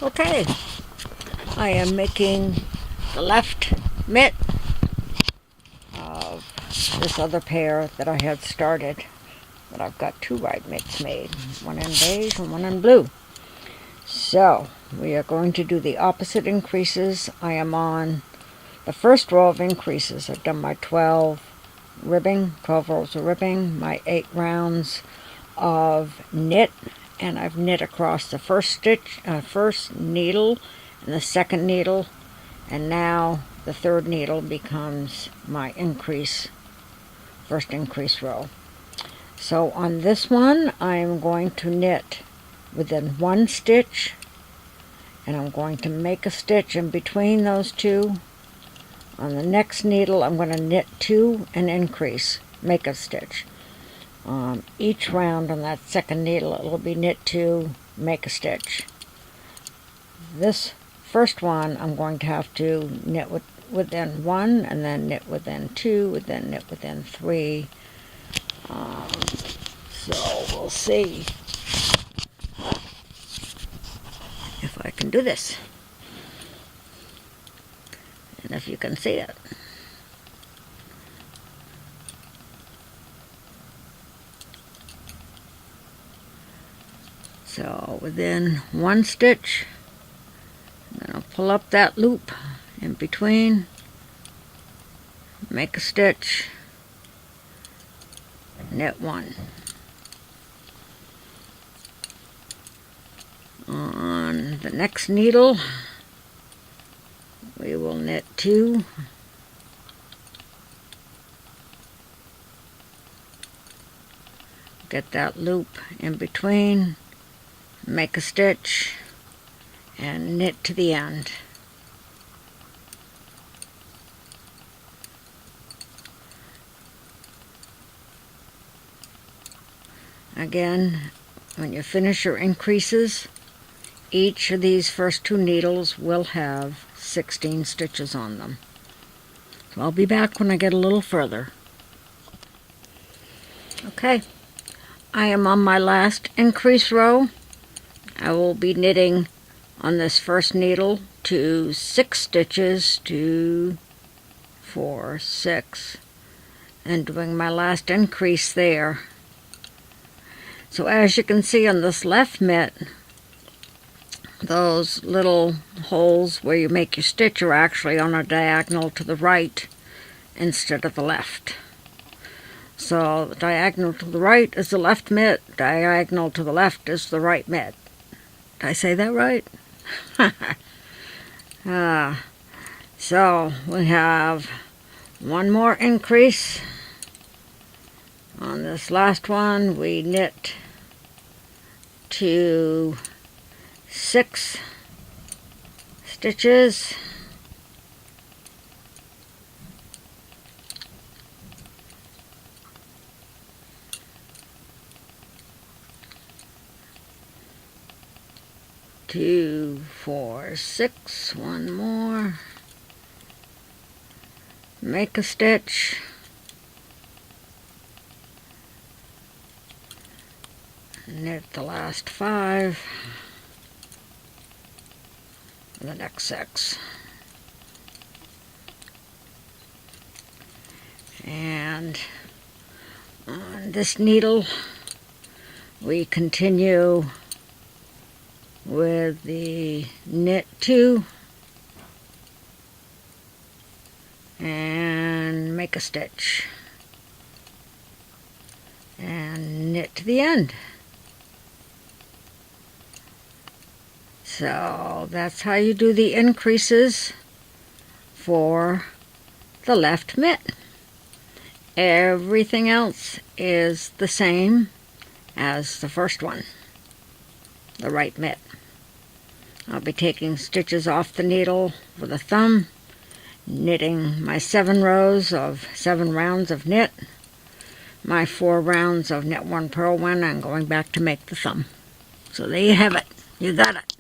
Okay, I am making the left mitt of this other pair that I had started, but I've got two right mitts made, one in beige and one in blue. So we are going to do the opposite increases. I am on the first row of increases. I've done my 12 rows of ribbing, my 8 rounds of knit, and I've knit across the first needle and the second needle, and now the third needle becomes my first increase row. So on this one I'm going to knit within one stitch, and I'm going to make a stitch in between those two. On the next needle I'm going to knit 2 and increase, make a stitch. Each round on that second needle it will be knit 2, make a stitch. This first one I'm going to have to knit within 1, and then knit within 2, and then knit within 3. So we'll see if I can do this, and if you can see it. So within one stitch, I'm going to pull up that loop in between, make a stitch, knit 1. On the next needle, we will knit 2, get that loop in between, make a stitch, and knit to the end. Again, when you finish your increases, each of these first 2 needles will have 16 stitches on them. So I'll be back when I get a little further. Okay, I am on my last increase row. I will be knitting on this first needle to 6 stitches, 2, 4, 6, and doing my last increase there. So as you can see on this left mitt, those little holes where you make your stitch are actually on a diagonal to the right instead of the left. So diagonal to the right is the left mitt, diagonal to the left is the right mitt. Did I say that right? So we have one more increase. On this last one we knit to 6 stitches. Two, 4, 6, one more, make a stitch, knit the last 5, the next 6, and on this needle we continue with the knit 2 and make a stitch and knit to the end. So that's how you do the increases for the left mitt. Everything else is the same as the first one, the right mitt. I'll be taking stitches off the needle with a thumb, knitting my 7 rounds of knit, my 4 rounds of knit 1, purl 1, and going back to make the thumb. So there you have it. You got it.